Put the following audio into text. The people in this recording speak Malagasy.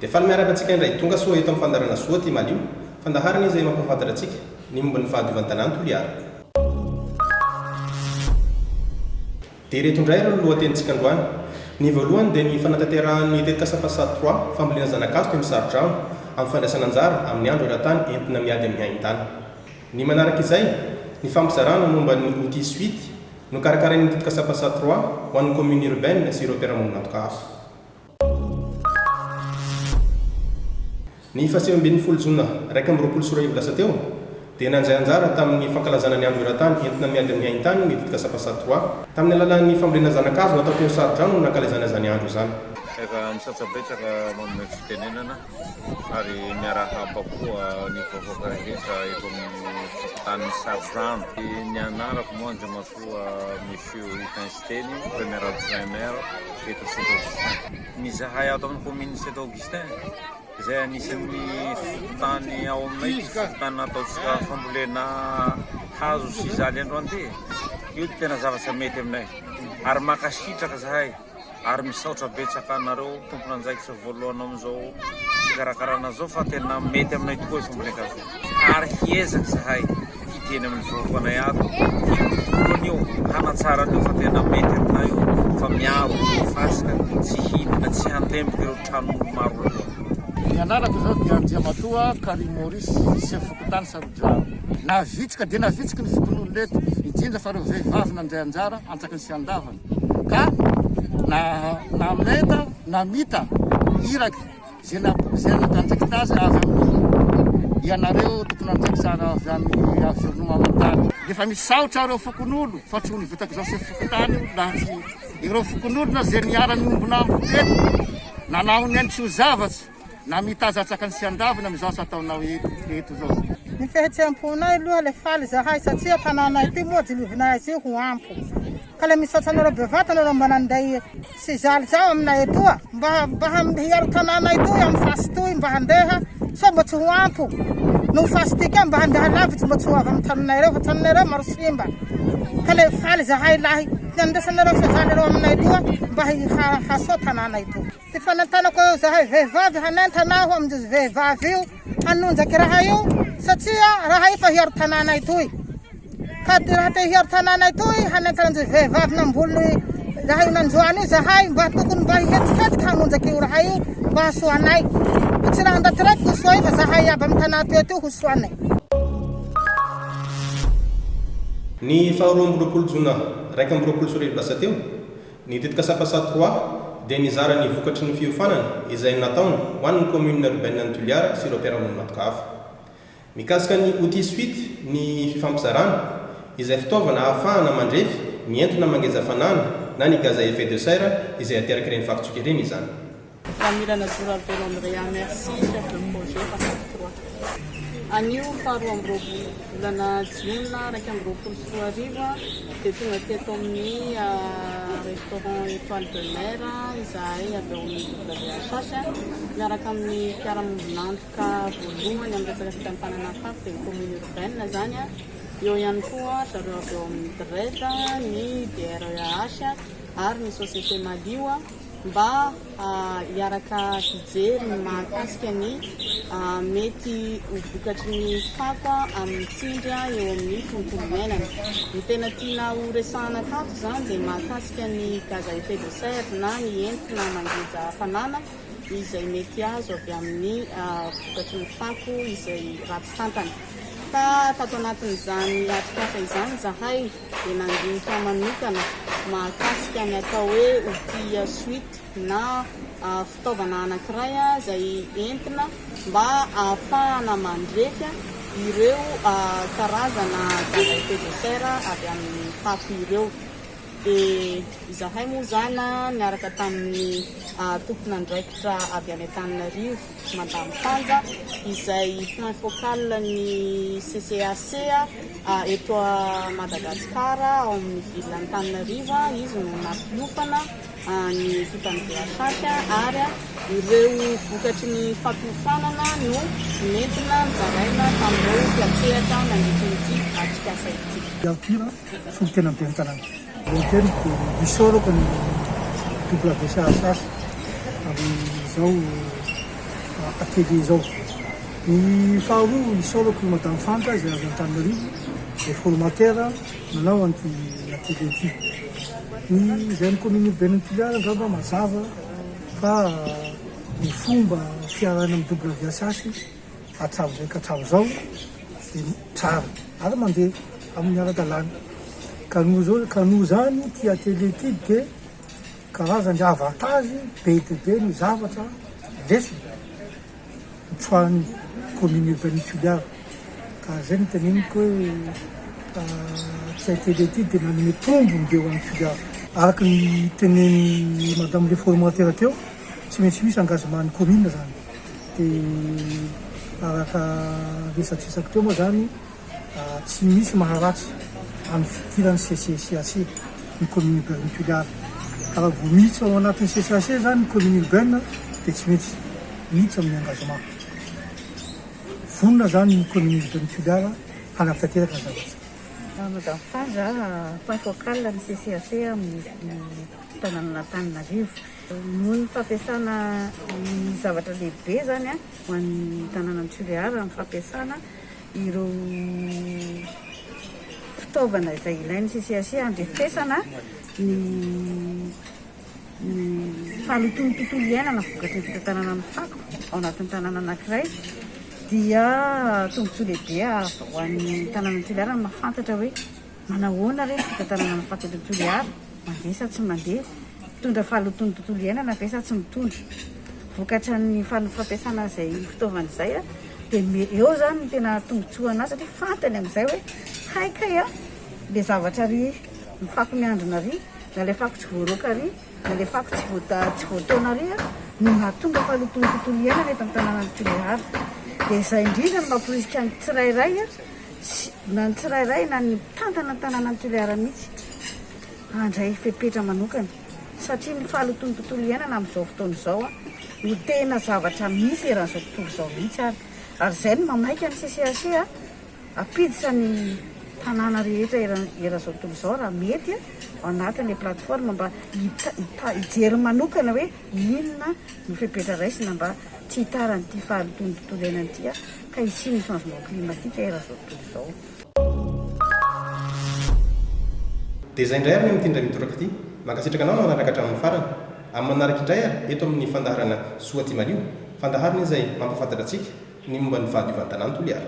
dia faly miaraka antsika indray tonga soa eto amin'ny fandarana soa ty malio fandaharana izay mampahafantatra antsika ny momba ny fahadiovan-tanàna Toliara. Dia reto indray ireo lohatenintsika androany. Ny voalohany dia ny fanatanterahany tetika sapasady 3 fambolena zanak'azo teo amin'ny sarodrano amin'ny fandraisana anjara amin'ny andro eran-tany entina miady amin'ny haintany. Ny manaraka izay ny fampizarana momba ny outil suite no karakarain'ny tetika sapasady 3 ho an'ny commune urbaine sy ireo mpiara-monina antoka hafa. Ny fahasivambin'ny folo jona 2024 lasa teo dia nanjay anjara tamin'ny fankalazana ny andro eran-tany entina miady amin'ny haintany ny tetika sapasady 3 tamin'ny alalan'ny fambolena zanak'azo natao teo sarodrano no nankalazana izany andro izany. Efa misatsabetsaka manome fitenenana ary miarahaba koa ny vaovaka rehetra eto amin'ny fokontany sarodrano. Ny anarako moa andriamasoa monsieur Ifinsteny premier adjoint eto Saint-Augustin. Mizahay ato amin'ny commune Saint-Augustin izay anisan'ny fokontany ao aminay fokontany nataontsika fambolena hazo sy zaly androany ty. Io dia tena zavatra mety aminay ary makasitraka zahay ary misaotra betsaka anareo tompona anjaikitra voalohany amin'izao fikarakarana zao fa tena mety aminay tokoa fambolena hazo ary hiezaka zahay hiteny amin'ny vahoakanay ato io hanatsara an'io fa tena mety aminay io fa miaro fasika tsy hinana tsy handemboka ireo trano maro loha. Ny anarako zao dia Andriamatoa Kary Maurice chef fokontany sarodrano. Navitsika dia navitsika ny fokon'olo leto indrindra fa ireo vehivavy nandray anjara antsaky ny sy andavana ka na meta na mita iraky zay natanjaky tazy avy amin'ny ianareo tokony anjaky tsara avy amin'ny avironoma-mantany. Efa misaotra ireo fokon'olo fa tsy ho nivitako zao chef fokontany io laha tsy ireo fokon'olo na zay niarany ombonambo teto nanao ny any tsy ho zavatsy na mitaza atsaka ny sy andavana amin'izao asa ataonao eto zao. Ny fihetseham-ponay aloha le faly zahay satria tanànay ity moa dilovinay azy io ho ampo. Ka le misaotra anareo bevata anareo mba nanday sy zaly zao aminay etoa mba hiaro tanànay toy amin'ny fasy toy mba handeha so mba tsy ho ampo. No fasy tika mba handeha lavitsy mba tsy ho avy amin'ny tanonay reo fa tanonay reo maro simba. Ka le faly zahay lahy nandesanareo sy zaly reo aminay toa mba hasoa tanànay toy. Ty fanatanako zahay vehivavy hanentanaho amin'izy vehivavy io hanonjaky raha io satria raha io fa hiaro tanànay toy. Ka raha te hiaro tanànay toy hanentanan'izy vehivavy namboly raha io nandroany io zahay mba tokony mba hihetsiketsiky hanonjaky io raha io mba hasoanay. Tsy raha ndatiraiky ho soa io fa zahay aby amin'ny tanà toeto ho soanay. Ny faharoa amby roapolo jona 2024 lasa teo ny tetika sapasady 3 dia nizara ny vokatry ny fiofanana izay nataony ho an'ny commune urbaine ny Toliara sy ireo mpiara-monina antoka hafa. Mikasika ny outil suite ny fifampizarana izay fitaovana ahafahana mandrefy mientona mangeza hafanana na ny gaz à effet de serre izay ateraky ireny fakitsoka ireny izany. Familana Zoravelo Andrea, merci chef de projet Pasady 3. Anio faharoa amby volana Jiona 2024 dia tonga teto amin'ny restaurant Étoile de Mer izahay avy ao amin'ny WHH miaraka amin'ny mpiara-monina antoka voalohany amin'ny resaka fitampanana fako dia ny commune urbaine zany a. Eo ihany koa zareo avy ao amin'ny DRED, ny DREH ary ny société Malio mba hiaraka hijery ny mahakasika ny mety ho vokatry ny fako amin'ny tsindra eo amin'ny tontolo iainana. Ny tena tiana ho resahana akato zany dia mahakasika ny gaz à effet de serre na ny entina mangeja hafanana izay mety azo avy amin'ny vokatry ny fako izay ratsy tantana. Ka tato anatin'izany atrikasa izany zahay dia nandinika manokana mahakasika ny atao hoe outil suite na fitaovana anankiray izay entina mba ahafahana mandrefy ireo karazana gaz à effet de serre avy amin'ny fako ireo. Dia izahay moa zany niaraka tamin'ny tompona andraikitra avy any Antananarivo Madame Fanja izay point focal ny CCAC eto Madagascar ao amin'ny ville Antananarivo izy no nampiofana ny ekipan'ny VHH ary ireo vokatry ny fampihofanana no nentina zaraina tamin'ireo mpiatsehatra nandritrin'ity atrikasa ity. Alpira solitena amin'ny tanàna. Volontaire misoro con WHH amin'izao ately zao. Ny faharoa isaorako madame Fanta izay avy Antananarivo, le formateur nanao an'ity ately ity. Izay ny commune urbaine ny Toliara angamba mazava fa ny fomba fiarana amin'ny double viasasy hatravo zay ka hatravo zao dia tsara ary mandeha amin'ny ara-dalàna. Ka noho zany ty ately ity dia karazany avantage be dia be ny zavatra lesona mitsoahan'ny commune urbaine Toliara. Ka zay ny teneniko hoe ty ately ity dia manome tombony be ho an'ny Toliara. Araka ny teneny madame le formateur teo, tsy maintsy misy engagement ny commune zany. Dia araka resatresaka teo moa zany tsy misy maharatsy amin'ny fitirany CCAC ny commune urbaine Toliara. Raha vao miditra ao anatin'ny CCAC zany ny commune urbaine dia tsy maintsy miditra amin'ny engagement. Vonona zany ny commune urbaine Toliara hanapitateraka ny zavatra. Madame Faza, point focal ny CCAC amin'ny tanàna Antananarivo. Noho ny fampiasana ny zavatra lehibe zany ho an'ny tanàna Toliara, ny fampiasana ireo fitaovana izay ilain'ny CCAC handrefesana ny fanoton'ny tontolo iainana vokatry ny fitantanana ny fako ao anatin'ny tanàna anankiray. Dia tombontsoa lehibe ho an'ny tanàna Toliara ny mahafantatra hoe manahoana reny fitantanana ny fako eto Toliara, mandeha sa tsy mandeha, mitondra fahaloton'ny tontolo iainana ve sa tsy mitondra. Vokatra ny fampiasana izay fitaovana izay dia eo zany ny tena tombontsoa anazy satria fantany amin'izay hoe haikay le zavatra ry ny fako miandrona ry, na le fako tsy voaroaka ry, na le fako tsy voataona ry no mahatonga fahaloton'ny tontolo iainana eto amin'ny tanàna Toliara. Dia izay indrindra no mampirisika ny tsirairay na ny tsirairay na ny tantana tanàna Toliara mihitsy handray fepetra manokana, satria ny fahaloton'ny tontolo iainana amin'izao fotoana izao no tena zavatra misy eran'izao tontolo izao mihitsy ary izay no mamaika ny CCAC ampiditra ny tanàna rehetra eran'izao tontolo izao raha mety ao anatin'ilay plateforme mba hijery manokana hoe inona no fepetra raisina mba tsy hitaran'ity fahaloton'ny tontolo iainana ity ka hisy ny changement climatique eran'izao tontolo izao. Dia izay indray ary ny mitindra mitoraka ity, mankasitraka anao nanaraka hatramin'ny farany. Amin'ny manaraka indray ary eto amin'ny fandaharana Soatia Malio, fandaharana izay mampafantatra antsika ny momba ny fahadiovan'ny tanàna Toliara.